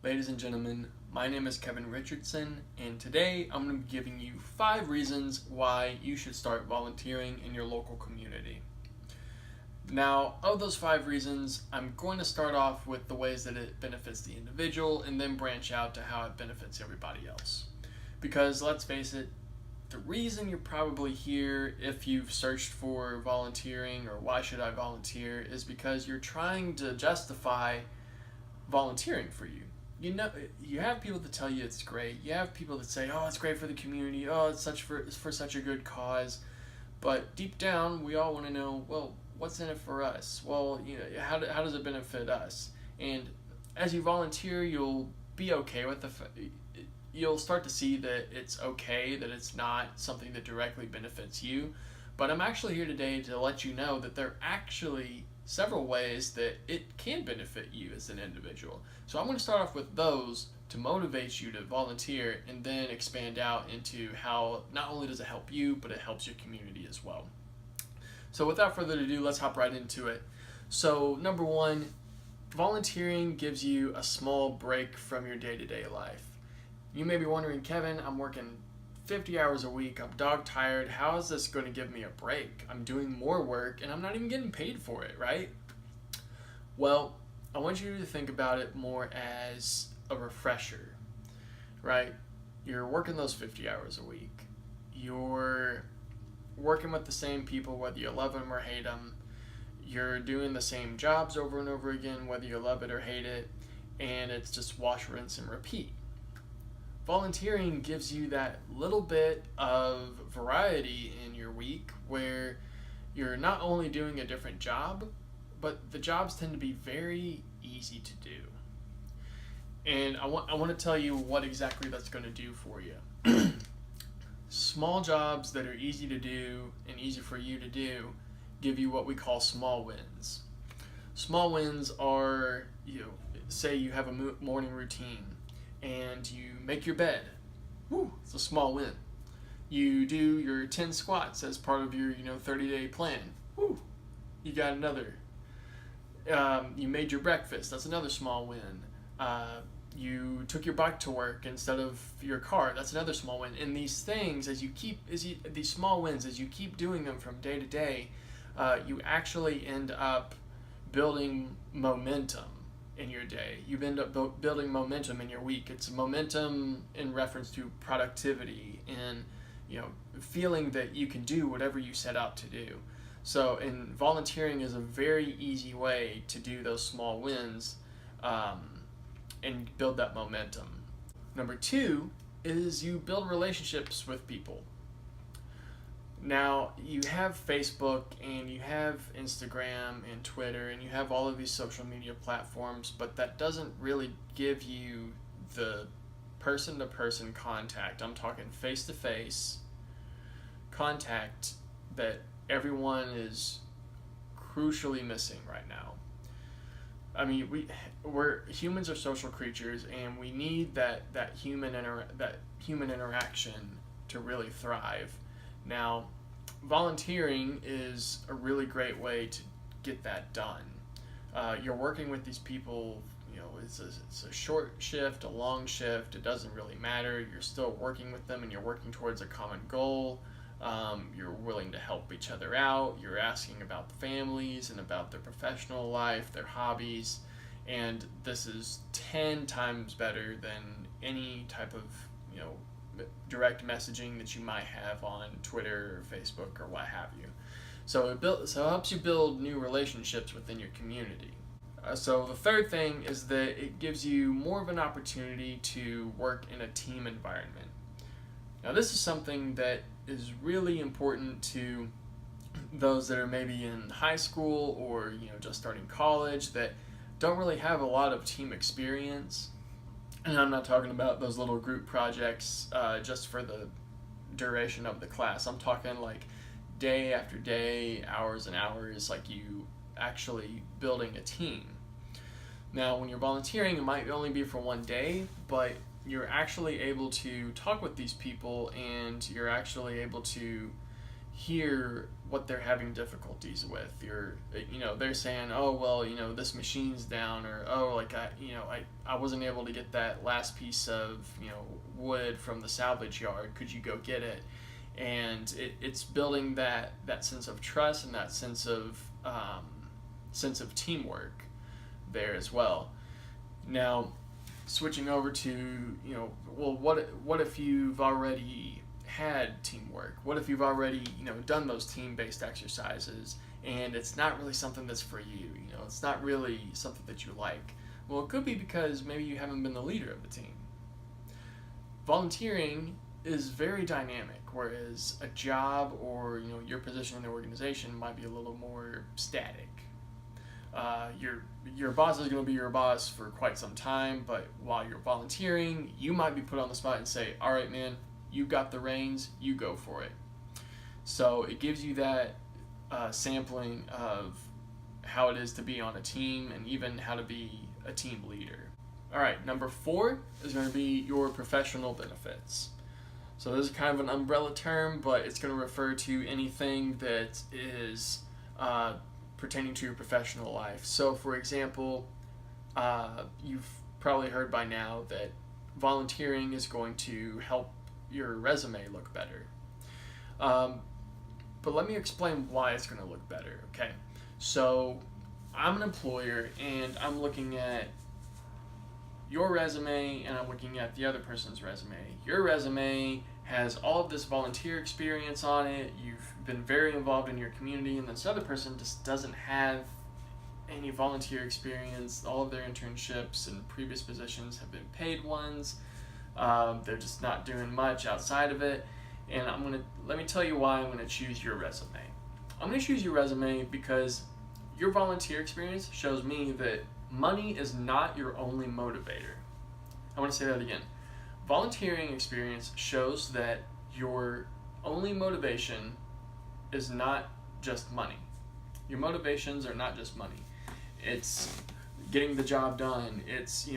Ladies and gentlemen, my name is Kevin Richardson, and today I'm going to be giving you 5 reasons why you should start volunteering in your local community. Now, of those 5 reasons, I'm going to start off with the ways that it benefits the individual and then branch out to how it benefits everybody else. Because let's face it, the reason you're probably here if you've searched for volunteering or why should I volunteer is because you're trying to justify volunteering for you. You know, you have people that tell you it's great. You have people that say, "Oh, it's great for the community. Oh, it's for such a good cause." But deep down, we all want to know, well, what's in it for us? Well, how does it benefit us? And as you volunteer, you'll be okay with you'll start to see that it's okay, that it's not something that directly benefits you. But I'm actually here today to let you know that there are actually several ways that it can benefit you as an individual. So I'm going to start off with those to motivate you to volunteer and then expand out into how not only does it help you, but it helps your community as well. So without further ado, let's hop right into it. So number 1, volunteering gives you a small break from your day-to-day life. You may be wondering, Kevin, I'm working 50 hours a week, I'm dog tired, how is this going to give me a break? I'm doing more work and I'm not even getting paid for it, right? Well, I want you to think about it more as a refresher, right? You're working those 50 hours a week. You're working with the same people, whether you love them or hate them. You're doing the same jobs over and over again, whether you love it or hate it, and it's just wash, rinse, and repeat. Volunteering gives you that little bit of variety in your week where you're not only doing a different job, but the jobs tend to be very easy to do. And I want to tell you what exactly that's going to do for you. Small jobs that are easy to do and easy for you to do give you what we call small wins. Small wins are, say you have a morning routine and you make your bed. Woo, it's a small win. You do your 10 squats as part of your 30-day plan. Woo, you got another. You made your breakfast. That's another small win. You took your bike to work instead of your car. That's another small win. And these things, these small wins, as you keep doing them from day to day, you actually end up building momentum in your day. You end up building momentum in your week. It's momentum in reference to productivity and feeling that you can do whatever you set out to do. So, and volunteering is a very easy way to do those small wins and build that momentum. Number 2 is you build relationships with people. Now, you have Facebook and you have Instagram and Twitter and you have all of these social media platforms, but that doesn't really give you the person-to-person contact. I'm talking face-to-face contact that everyone is crucially missing right now. I mean, humans are social creatures, and we need that human interaction to really thrive. Now, volunteering is a really great way to get that done. You're working with these people. It's a short shift, a long shift. It doesn't really matter. You're still working with them, and you're working towards a common goal. You're willing to help each other out. You're asking about families and about their professional life, their hobbies, and this is 10 times better than any type of direct messaging that you might have on Twitter or Facebook or what have you. So it helps you build new relationships within your community. So the third thing is that it gives you more of an opportunity to work in a team environment. Now, this is something that is really important to those that are maybe in high school or just starting college that don't really have a lot of team experience. And I'm not talking about those little group projects just for the duration of the class. I'm talking like day after day, hours and hours, like you actually building a team. Now, when you're volunteering, it might only be for one day, but you're actually able to talk with these people and you're actually able to hear what they're having difficulties with. They're saying, oh well, this machine's down, or oh, like I wasn't able to get that last piece of wood from the salvage yard. Could you go get it? And it's building that sense of trust and that sense of teamwork there as well. Now, switching over to well, what if you've already had teamwork? What if you've already done those team-based exercises and it's not really something that's for you? It's not really something that you like. Well, it could be because maybe you haven't been the leader of the team. Volunteering is very dynamic, whereas a job or your position in the organization might be a little more static. Your boss is going to be your boss for quite some time, but while you're volunteering, you might be put on the spot and say, all right, man, you got the reins, you go for it. So it gives you that sampling of how it is to be on a team and even how to be a team leader. All right, number 4 is going to be your professional benefits. So this is kind of an umbrella term, but it's going to refer to anything that is pertaining to your professional life. So for example, you've probably heard by now that volunteering is going to help your resume look better. But let me explain why it's going to look better, okay? So I'm an employer and I'm looking at your resume and I'm looking at the other person's resume. Your resume has all of this volunteer experience on it. You've been very involved in your community, and this other person just doesn't have any volunteer experience. All of their internships and previous positions have been paid ones. They're just not doing much outside of it. And let me tell you why I'm going to choose your resume. I'm going to choose your resume because your volunteer experience shows me that money is not your only motivator. I want to say that again. Volunteering experience shows that your only motivation is not just money. Your motivations are not just money. It's getting the job done. It's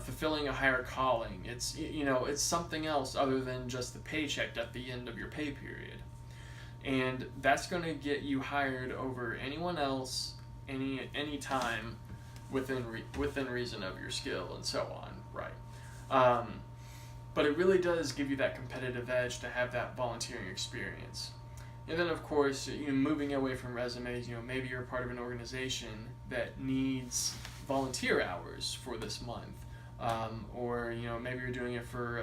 fulfilling a higher calling. It's it's something else other than just the paycheck at the end of your pay period. And that's going to get you hired over anyone else any time within reason of your skill and so on, right? But it really does give you that competitive edge to have that volunteering experience. And then of course, moving away from resumes, maybe you're part of an organization that needs volunteer hours for this month. Or maybe you're doing it for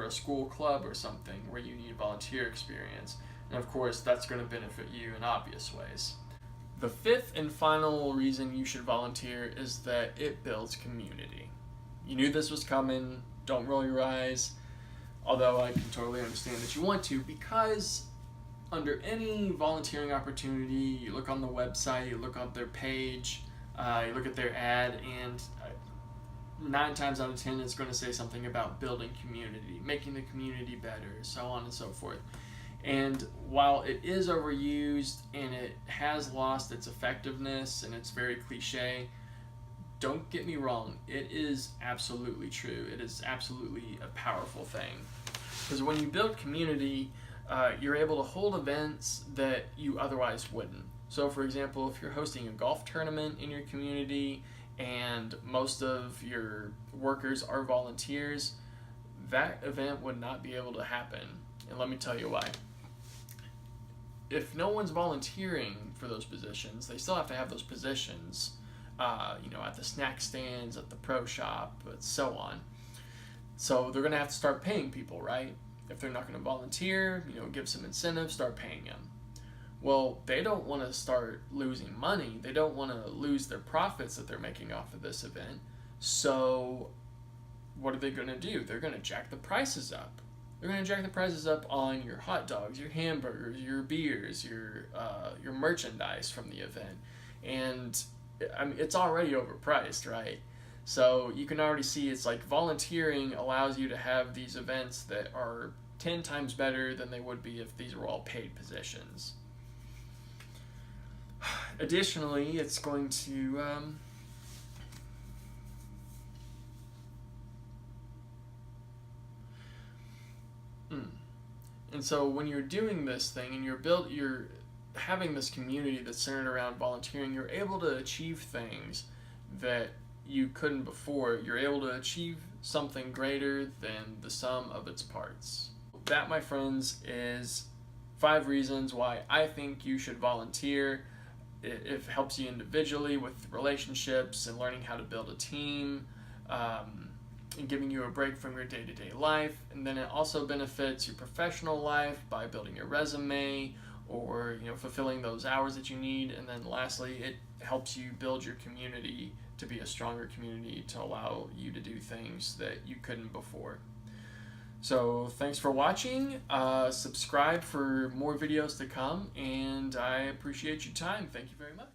a school club or something where you need volunteer experience. And of course, that's going to benefit you in obvious ways. The 5th and final reason you should volunteer is that it builds community. You knew this was coming. Don't roll your eyes, although I can totally understand that you want to, because under any volunteering opportunity, you look on the website, you look on their page, you look at their ad, and 9 times out of 10 it's going to say something about building community, making the community better, so on and so forth. And while it is overused and it has lost its effectiveness and it's very cliche, don't get me wrong, it is absolutely true. It is absolutely a powerful thing. Because when you build community, you're able to hold events that you otherwise wouldn't. So for example, if you're hosting a golf tournament in your community and most of your workers are volunteers, that event would not be able to happen. And let me tell you why. If no one's volunteering for those positions, they still have to have those positions, at the snack stands, at the pro shop, and so on. So they're going to have to start paying people, right? If they're not going to volunteer, give some incentive, start paying them. Well, they don't want to start losing money. They don't want to lose their profits that they're making off of this event. So what are they going to do? They're going to jack the prices up. They're going to jack the prices up on your hot dogs, your hamburgers, your beers, your merchandise from the event. And I mean, it's already overpriced, right? So you can already see it's like volunteering allows you to have these events that are 10 times better than they would be if these were all paid positions. Additionally, it's going to And so when you're doing this thing and you're having this community that's centered around volunteering, you're able to achieve things that you couldn't before. You're able to achieve something greater than the sum of its parts. That, my friends, is 5 reasons why I think you should volunteer. It helps you individually with relationships and learning how to build a team, and giving you a break from your day-to-day life. And then it also benefits your professional life by building your resume or fulfilling those hours that you need. And then lastly, it helps you build your community to be a stronger community to allow you to do things that you couldn't before. So thanks for watching. Subscribe for more videos to come, and I appreciate your time. Thank you very much.